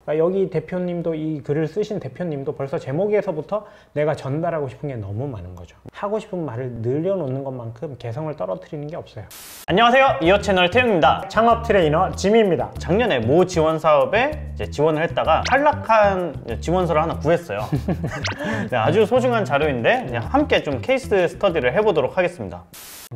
그러니까 여기 대표님도 이 글을 쓰신 대표님도 벌써 제목에서부터 내가 전달하고 싶은 게 너무 많은 거죠. 하고 싶은 말을 늘려놓는 것만큼 개성을 떨어뜨리는 게 없어요. 안녕하세요, 이어 채널 태용입니다. 창업 트레이너 지미입니다. 작년에 모 지원 사업에 이제 지원을 했다가 탈락한 지원서를 하나 구했어요. 네, 아주 소중한 자료인데 그냥 함께 좀 케이스 스터디를 해보도록 하겠습니다.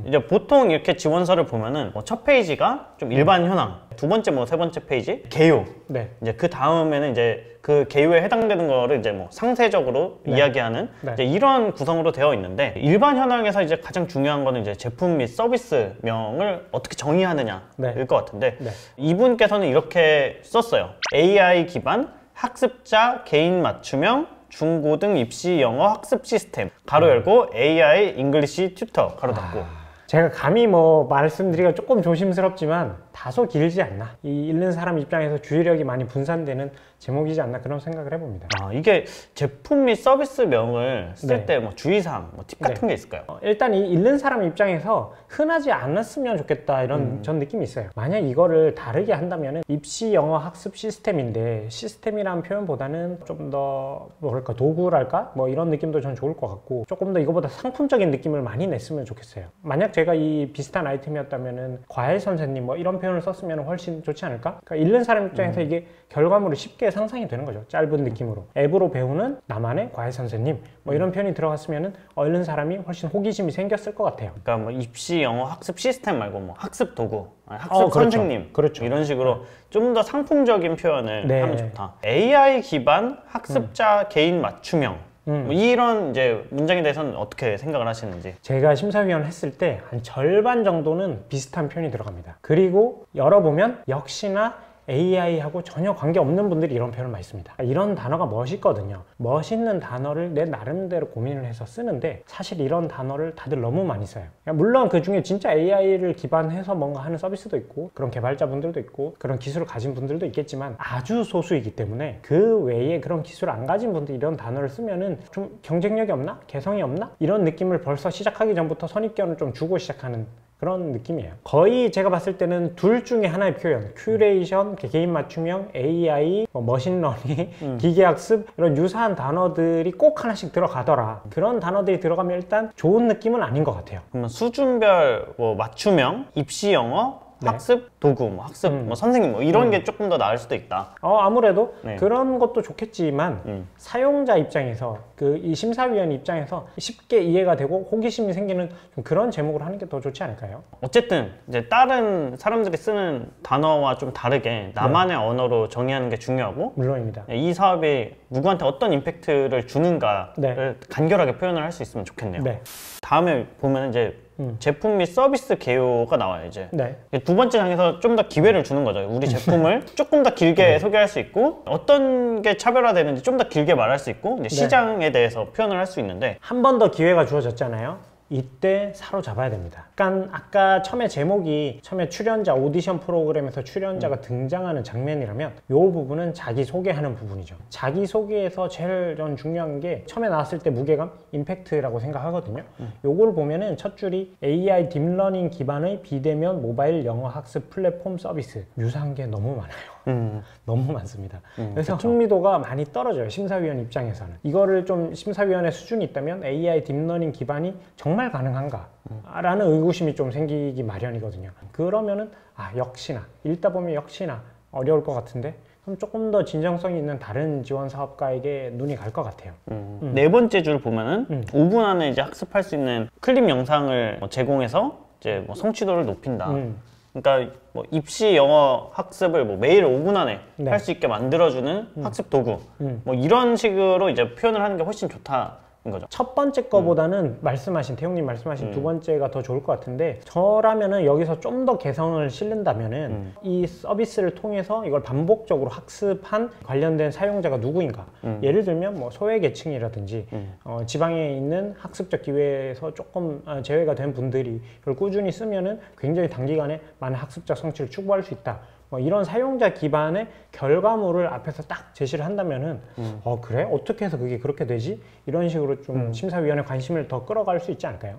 이제 보통 이렇게 지원서를 보면은 첫 페이지가 좀 일반 현황, 두 번째 세 번째 페이지 개요. 네. 이제 그 다음에는 이제 그 개요에 해당되는 거를 이제 상세적으로 이야기하는 이제 이런 구성으로 되어 있는데, 일반 현황에서 이제 가장 중요한 거는 이제 제품 및 서비스명을 어떻게 정의하느냐일 것 같은데, 이분께서는 이렇게 썼어요. AI 기반 학습자 개인 맞춤형 중고등 입시 영어 학습 시스템 가로 열고 AI 잉글리시 튜터 가로 닫고. 제가 감히 말씀드리기가 조금 조심스럽지만 다소 길지 않나, 이 읽는 사람 입장에서 주의력이 많이 분산되는 제목이지 않나, 그런 생각을 해봅니다. 이게 제품 및 서비스명을 쓸 때 주의사항, 팁 같은 게 있을까요? 일단 이 읽는 사람 입장에서 흔하지 않았으면 좋겠다, 이런 전 느낌이 있어요. 만약 이거를 다르게 한다면 입시 영어 학습 시스템인데, 시스템이라는 표현보다는 좀 더 뭐랄까 도구랄까 이런 느낌도 전 좋을 것 같고, 조금 더 이거보다 상품적인 느낌을 많이 냈으면 좋겠어요. 만약 제가 이 비슷한 아이템이었다면 과외 선생님 이런 표현을 썼으면 훨씬 좋지 않을까? 그러니까 읽는 사람 입장에서 이게 결과물이 쉽게 상상이 되는 거죠. 짧은 느낌으로. 앱으로 배우는 나만의 과외 선생님 이런 표현이 들어갔으면 읽는 사람이 훨씬 호기심이 생겼을 것 같아요. 그러니까 입시 영어 학습 시스템 말고 학습 도구, 학습 선생님, 그렇죠. 이런 식으로 좀 더 상품적인 표현을 하면 좋다. AI 기반 학습자 개인 맞춤형, 이런 이제 문장에 대해서는 어떻게 생각을 하시는지. 제가 심사위원 했을 때 한 절반 정도는 비슷한 표현이 들어갑니다. 그리고 열어보면 역시나 AI하고 전혀 관계없는 분들이 이런 표현을 많이 씁니다. 이런 단어가 멋있거든요. 멋있는 단어를 내 나름대로 고민을 해서 쓰는데, 사실 이런 단어를 다들 너무 많이 써요. 물론 그 중에 진짜 AI를 기반해서 뭔가 하는 서비스도 있고, 그런 개발자분들도 있고, 그런 기술을 가진 분들도 있겠지만 아주 소수이기 때문에 그 외에 그런 기술을 안 가진 분들이 이런 단어를 쓰면은 좀 경쟁력이 없나? 개성이 없나? 이런 느낌을 벌써 시작하기 전부터 선입견을 좀 주고 시작하는 그런 느낌이에요. 거의 제가 봤을 때는 둘 중에 하나의 표현, 큐레이션, 개인 맞춤형, AI, 머신러닝, 기계학습, 이런 유사한 단어들이 꼭 하나씩 들어가더라. 그런 단어들이 들어가면 일단 좋은 느낌은 아닌 것 같아요. 그러면 수준별 맞춤형, 입시 영어, 학습 도구, 학습 선생님 이런 게 조금 더 나을 수도 있다. 아무래도 그런 것도 좋겠지만 사용자 입장에서, 이 심사위원 입장에서 쉽게 이해가 되고 호기심이 생기는 좀 그런 제목으로 하는 게 더 좋지 않을까요? 어쨌든 이제 다른 사람들이 쓰는 단어와 좀 다르게 나만의 언어로 정의하는 게 중요하고, 물론입니다. 이 사업이 누구한테 어떤 임팩트를 주는가를 간결하게 표현을 할 수 있으면 좋겠네요. 다음에 보면 이제 제품 및 서비스 개요가 나와요. 이제 두 번째 장에서 좀 더 기회를 주는 거죠. 우리 제품을 조금 더 길게 소개할 수 있고, 어떤 게 차별화되는지 좀 더 길게 말할 수 있고, 이제 시장에 대해서 표현을 할 수 있는데, 한 번 더 기회가 주어졌잖아요. 이때 사로잡아야 됩니다. 그러니까 아까 처음에 제목이 출연자 오디션 프로그램에서 출연자가 등장하는 장면이라면 이 부분은 자기소개하는 부분이죠. 자기소개에서 제일 전 중요한 게 처음에 나왔을 때 무게감, 임팩트라고 생각하거든요. 요걸 보면은 첫 줄이 AI 딥러닝 기반의 비대면 모바일 영어 학습 플랫폼 서비스. 유사한 게 너무 많아요. 너무 많습니다. 그래서 흥미도가 많이 떨어져요. 심사위원 입장에서는. 이거를 좀 심사위원의 수준이 있다면 AI 딥러닝 기반이 정말 가능한가? 라는 의구심이 좀 생기기 마련이거든요. 그러면은 역시나 읽다 보면 역시나 어려울 것 같은데, 그럼 조금 더 진정성이 있는 다른 지원 사업가에게 눈이 갈 것 같아요. 네 번째 줄 보면은 5분 안에 이제 학습할 수 있는 클립 영상을 제공해서 이제 성취도를 높인다. 그러니까 입시 영어 학습을 매일 5분 안에 할 수 있게 만들어주는 학습 도구, 이런 식으로 이제 표현을 하는 게 훨씬 좋다. 거죠. 첫 번째 거보다는 태용님 말씀하신 두 번째가 더 좋을 것 같은데, 저라면은 여기서 좀 더 개성을 실른다면은 이 서비스를 통해서 이걸 반복적으로 학습한 관련된 사용자가 누구인가, 예를 들면 소외계층이라든지 지방에 있는 학습적 기회에서 조금 제외가 된 분들이 이걸 꾸준히 쓰면은 굉장히 단기간에 많은 학습적 성취를 추구할 수 있다. 뭐 이런 사용자 기반의 결과물을 앞에서 딱 제시를 한다면은 그래? 어떻게 해서 그게 그렇게 되지? 이런 식으로 좀 심사위원회 관심을 더 끌어갈 수 있지 않을까요?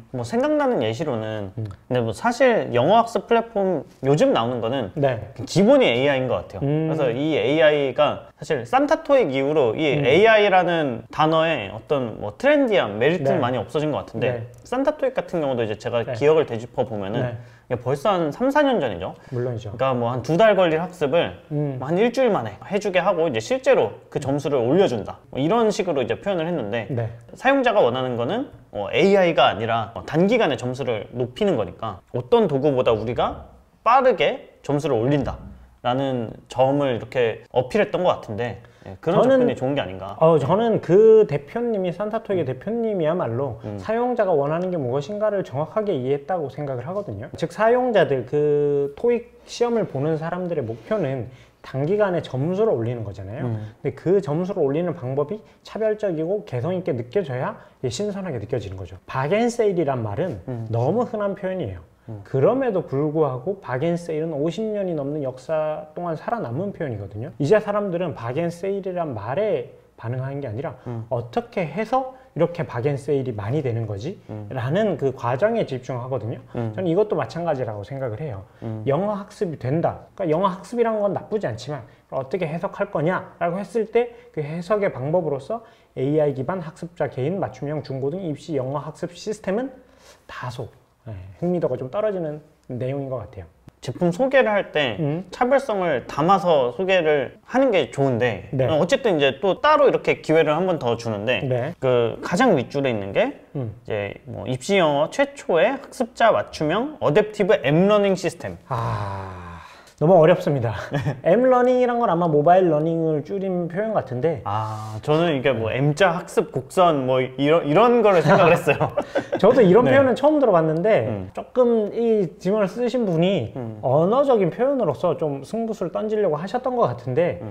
뭐 생각나는 예시로는 근데 뭐 사실 영어 학습 플랫폼 요즘 나오는 거는 네. 기본이 AI인 것 같아요. 그래서 이 AI가 사실 산타토익 이후로 이 AI라는 단어의 어떤 뭐 트렌디함, 메리트는 네. 많이 없어진 것 같은데 네. 산타토익 같은 경우도 이제 제가 네. 기억을 되짚어 보면은 네. 이게 벌써 한 3, 4년 전이죠. 물론이죠. 그러니까 뭐 한 2달 걸릴 학습을 뭐한 일주일 만에 해주게 하고 이제 실제로 그 점수를 올려준다. 뭐 이런 식으로 이제 표현을 했는데 네. 사용자가 원하는 거는 AI가 아니라 단기간에 점수를 높이는 거니까 어떤 도구보다 우리가 빠르게 점수를 올린다. 라는 점을 이렇게 어필했던 것 같은데 그런 접근이 좋은 게 아닌가. 저는 그 대표님이 산타토익의 대표님이야말로 사용자가 원하는 게 무엇인가를 정확하게 이해했다고 생각을 하거든요. 즉 사용자들 그 토익 시험을 보는 사람들의 목표는 단기간에 점수를 올리는 거잖아요. 근데 그 점수를 올리는 방법이 차별적이고 개성 있게 느껴져야 신선하게 느껴지는 거죠. 박앤세일이란 말은 너무 흔한 표현이에요. 그럼에도 불구하고 박앤세일은 50년이 넘는 역사 동안 살아남은 표현이거든요. 이제 사람들은 박앤세일이란 말에 반응하는 게 아니라 어떻게 해서 이렇게 박앤세일이 많이 되는 거지? 라는 그 과정에 집중하거든요. 저는 이것도 마찬가지라고 생각을 해요. 영어 학습이 된다. 그러니까 영어 학습이란 건 나쁘지 않지만 어떻게 해석할 거냐라고 했을 때 그 해석의 방법으로서 AI 기반 학습자 개인 맞춤형 중고등 입시 영어 학습 시스템은 다소 흥미도가 좀 떨어지는 내용인 것 같아요. 제품 소개를 할 때 차별성을 담아서 소개를 하는 게 좋은데 네. 어쨌든 이제 또 따로 이렇게 기회를 한 번 더 주는데 네. 그 가장 윗줄에 있는 게 이제 뭐 입시 영어 최초의 학습자 맞춤형 어댑티브 앱러닝 시스템. 너무 어렵습니다. 앱러닝이란 건 아마 모바일 러닝을 줄인 표현 같은데 저는 이게 뭐 M자 학습 곡선 뭐 이런 거를 생각을 했어요. 저도 이런 표현은 처음 들어봤는데 조금 이 지문을 쓰신 분이 언어적인 표현으로서 좀 승부수를 던지려고 하셨던 것 같은데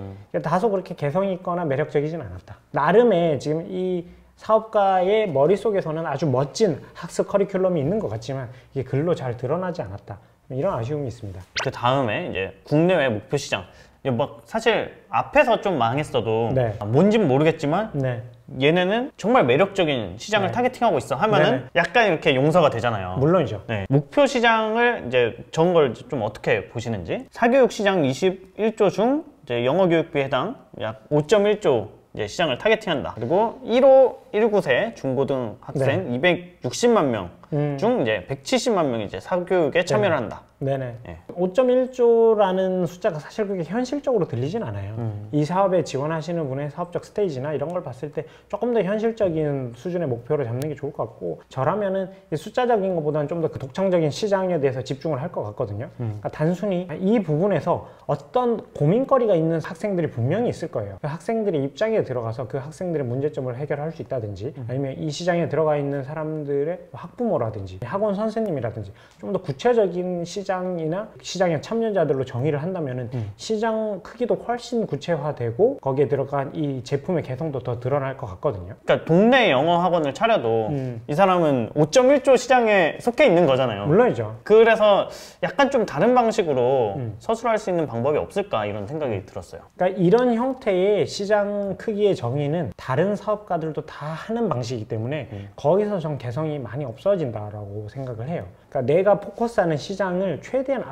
다소 그렇게 개성이 있거나 매력적이진 않았다. 나름의 지금 이 사업가의 머릿속에서는 아주 멋진 학습 커리큘럼이 있는 것 같지만 이게 글로 잘 드러나지 않았다. 이런 아쉬움이 있습니다. 그 다음에 이제 국내외 목표 시장. 막 사실 앞에서 좀 망했어도 네. 뭔진 모르겠지만 네. 얘네는 정말 매력적인 시장을 타겟팅하고 있어 하면은 네네. 약간 이렇게 용서가 되잖아요. 물론이죠. 네. 목표 시장을 이제 적은 걸 좀 어떻게 보시는지. 사교육 시장 21조 중 이제 영어 교육비 해당 약 5.1조 이제 시장을 타겟팅한다. 그리고 1호 19세 중고등 학생 260만 명 중 이제 170만 명이 이제 사교육에 참여를 한다. 네네. 네. 5.1조라는 숫자가 사실 그게 현실적으로 들리진 않아요. 이 사업에 지원하시는 분의 사업적 스테이지나 이런 걸 봤을 때 조금 더 현실적인 수준의 목표를 잡는 게 좋을 것 같고, 저라면은 이 숫자적인 것보다는 좀 더 그 독창적인 시장에 대해서 집중을 할 것 같거든요. 그러니까 단순히 이 부분에서 어떤 고민거리가 있는 학생들이 분명히 있을 거예요. 그 학생들의 입장에 들어가서 그 학생들의 문제점을 해결할 수 있다든지, 아니면 이 시장에 들어가 있는 사람들의 학부모라든지 학원 선생님이라든지 좀 더 구체적인 시장이나 시장의 참여자들로 정의를 한다면은 시장 크기도 훨씬 구체화되고 거기에 들어간 이 제품의 개성도 더 드러날 것 같거든요. 그러니까 동네 영어 학원을 차려도 이 사람은 5.1조 시장에 속해 있는 거잖아요. 물론이죠. 그래서 약간 좀 다른 방식으로 서술할 수 있는 방법이 없을까 이런 생각이 들었어요. 그러니까 이런 형태의 시장 크기의 정의는 다른 사업가들도 다 하는 방식이기 때문에 거기서 좀 개성이 많이 없어진다라고 생각을 해요. 그러니까 내가 포커스하는 시장을 최대한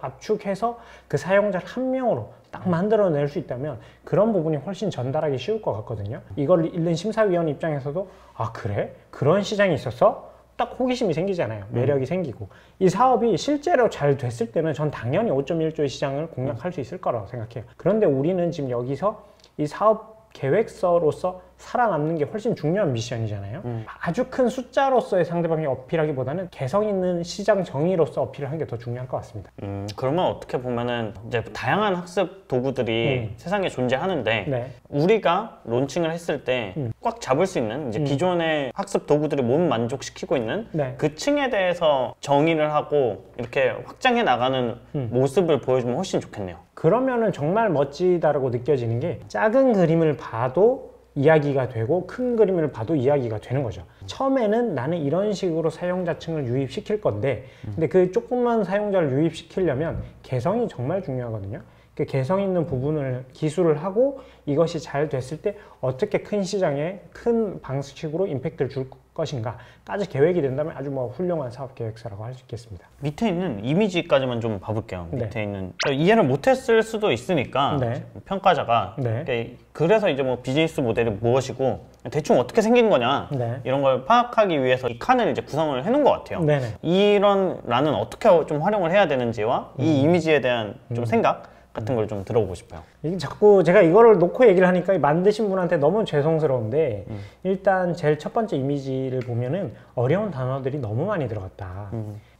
압축해서 그 사용자를 한 명으로 딱 만들어낼 수 있다면 그런 부분이 훨씬 전달하기 쉬울 것 같거든요. 이걸 읽는 심사위원 입장에서도 그래? 그런 시장이 있었어? 딱 호기심이 생기잖아요. 매력이 생기고. 이 사업이 실제로 잘 됐을 때는 전 당연히 5.1조의 시장을 공략할 수 있을 거라고 생각해요. 그런데 우리는 지금 여기서 이 사업 계획서로서 살아남는 게 훨씬 중요한 미션이잖아요. 아주 큰 숫자로서의 상대방이 어필하기보다는 개성 있는 시장 정의로서 어필을 하는 게 더 중요할 것 같습니다. 그러면 어떻게 보면은 이제 다양한 학습 도구들이 세상에 존재하는데 네. 우리가 론칭을 했을 때 꽉 잡을 수 있는 이제 기존의 학습 도구들이 못 만족시키고 있는 네. 그 층에 대해서 정의를 하고 이렇게 확장해 나가는 모습을 보여주면 훨씬 좋겠네요. 그러면은 정말 멋지다라고 느껴지는 게 작은 그림을 봐도 이야기가 되고 큰 그림을 봐도 이야기가 되는 거죠. 처음에는 나는 이런 식으로 사용자층을 유입시킬 건데 근데 그 조그만 사용자를 유입시키려면 개성이 정말 중요하거든요. 그 개성 있는 부분을 기술을 하고 이것이 잘 됐을 때 어떻게 큰 시장에 큰 방식으로 임팩트를 줄 것인가까지 계획이 된다면 아주 뭐 훌륭한 사업 계획서라고 할 수 있겠습니다. 밑에 있는 이미지까지만 좀 봐볼게요. 네. 밑에 있는 이해를 못했을 수도 있으니까 네. 평가자가 네. 그래서 이제 뭐 비즈니스 모델이 무엇이고 대충 어떻게 생긴 거냐 네. 이런 걸 파악하기 위해서 이 칸을 이제 구성을 해놓은 것 같아요. 네네. 이런 란은 어떻게 좀 활용을 해야 되는지와 이 이미지에 대한 좀 생각 같은 걸 좀 들어보고 싶어요. 이게 자꾸 제가 이거를 놓고 얘기를 하니까 만드신 분한테 너무 죄송스러운데 일단 제일 첫 번째 이미지를 보면은 어려운 단어들이 너무 많이 들어갔다.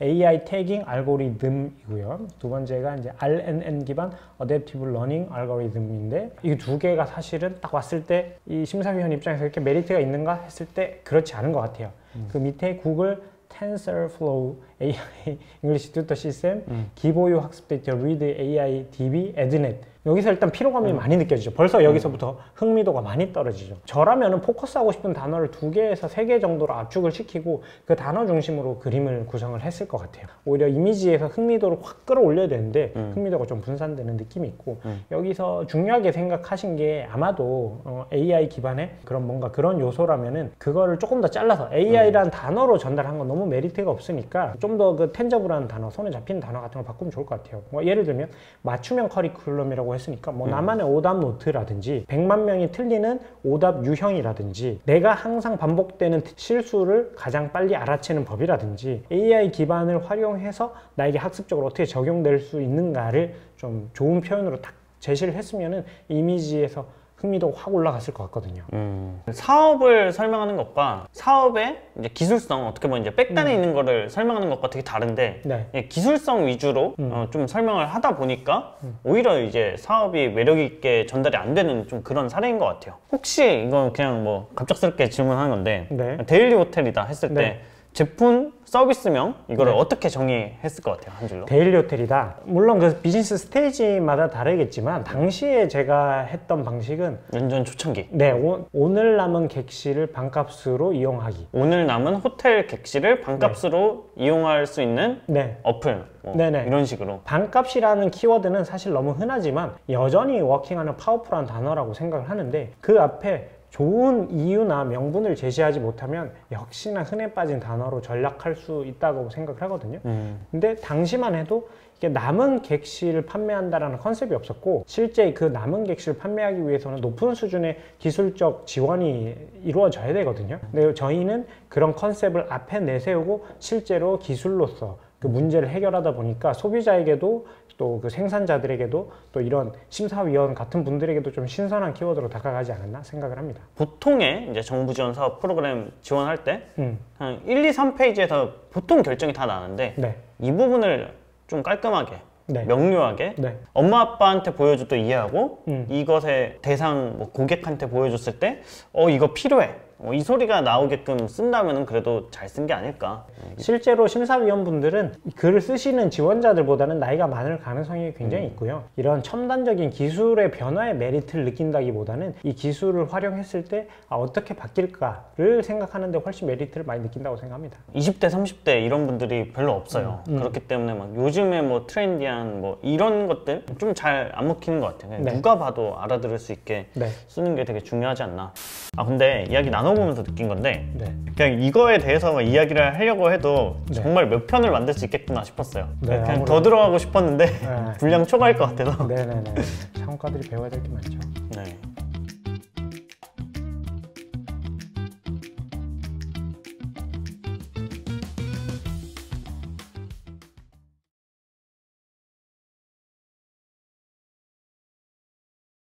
AI 태깅 알고리즘이고요. 두 번째가 이제 RNN 기반 어댑티브 러닝 알고리즘인데 이 두 개가 사실은 딱 왔을 때 이 심사위원 입장에서 이렇게 메리트가 있는가 했을 때 그렇지 않은 것 같아요. 그 밑에 구글 TensorFlow AI English Tutor System 기보유 학습 데이터 Read AI DB EdNet 여기서 일단 피로감이 많이 느껴지죠. 벌써 여기서부터 흥미도가 많이 떨어지죠. 저라면은 포커스하고 싶은 단어를 2개에서 3개 정도로 압축을 시키고 그 단어 중심으로 그림을 구성을 했을 것 같아요. 오히려 이미지에서 흥미도를 확 끌어올려야 되는데 흥미도가 좀 분산되는 느낌이 있고 여기서 중요하게 생각하신 게 아마도 AI 기반의 그런 뭔가 그런 요소라면은 그거를 조금 더 잘라서 AI라는 단어로 전달한 건 너무 메리트가 없으니까 좀 더 그 텐저블한 단어, 손에 잡히는 단어 같은 걸 바꾸면 좋을 것 같아요. 뭐 예를 들면 맞춤형 커리큘럼이라고 했으니까 뭐 나만의 오답 노트라든지 100만 명이 틀리는 오답 유형이라든지 내가 항상 반복되는 실수를 가장 빨리 알아채는 법이라든지 AI 기반을 활용해서 나에게 학습적으로 어떻게 적용될 수 있는가를 좀 좋은 표현으로 딱 제시를 했으면은 이미지에서 흥미도가 확 올라갔을 것 같거든요. 사업을 설명하는 것과 사업의 이제 기술성, 어떻게 보면 이제 백단에 있는 거를 설명하는 것과 되게 다른데 네. 예, 기술성 위주로 좀 설명을 하다 보니까 오히려 이제 사업이 매력 있게 전달이 안 되는 좀 그런 사례인 것 같아요. 혹시 이건 그냥 뭐 갑작스럽게 질문하는 건데 네. 데일리 호텔이다 했을 때 네. 제품, 서비스명 이거를 네. 어떻게 정의했을 것 같아요, 한 줄로? 데일리 호텔이다. 물론 그 비즈니스 스테이지마다 다르겠지만 당시에 제가 했던 방식은 완전 초창기. 네, 오늘 남은 객실을 반값으로 이용하기. 오늘 남은 호텔 객실을 반값으로 이용할 수 있는 네. 어플 뭐 네네. 이런 식으로. 반값이라는 키워드는 사실 너무 흔하지만 여전히 워킹하는 파워풀한 단어라고 생각을 하는데 그 앞에 좋은 이유나 명분을 제시하지 못하면 역시나 흔해 빠진 단어로 전락할 수 있다고 생각을 하거든요. 근데 당시만 해도 이게 남은 객실을 판매한다라는 컨셉이 없었고 실제 그 남은 객실을 판매하기 위해서는 높은 수준의 기술적 지원이 이루어져야 되거든요. 근데 저희는 그런 컨셉을 앞에 내세우고 실제로 기술로서 그 문제를 해결하다 보니까 소비자에게도 또 그 생산자들에게도 또 이런 심사위원 같은 분들에게도 좀 신선한 키워드로 다가가지 않았나 생각을 합니다. 보통의 이제 정부 지원 사업 프로그램 지원할 때 한 1, 2, 3페이지에서 보통 결정이 다 나는데 네. 이 부분을 좀 깔끔하게 네. 명료하게 네. 엄마 아빠한테 보여줘도 이해하고 이것의 대상 뭐 고객한테 보여줬을 때 이거 필요해 이 소리가 나오게끔 쓴다면 그래도 잘 쓴 게 아닐까. 실제로 심사위원분들은 글을 쓰시는 지원자들보다는 나이가 많을 가능성이 굉장히 있고요. 이런 첨단적인 기술의 변화의 메리트를 느낀다기보다는 이 기술을 활용했을 때 어떻게 바뀔까를 생각하는데 훨씬 메리트를 많이 느낀다고 생각합니다. 20대, 30대 이런 분들이 별로 없어요. 그렇기 때문에 막 요즘에 뭐 트렌디한 뭐 이런 것들 좀 잘 안 먹히는 것 같아요. 네. 누가 봐도 알아들을 수 있게 네. 쓰는 게 되게 중요하지 않나. 근데 이야기 나눠보면서 느낀 건데 네. 그냥 이거에 대해서 이야기를 하려고 해도 네. 정말 몇 편을 만들 수 있겠구나 싶었어요. 네, 그냥 아무래도. 더 들어가고 싶었는데 네. 분량 초과할 것 같아서. 네네네. 창업가들이 배워야 될 게 많죠. 네.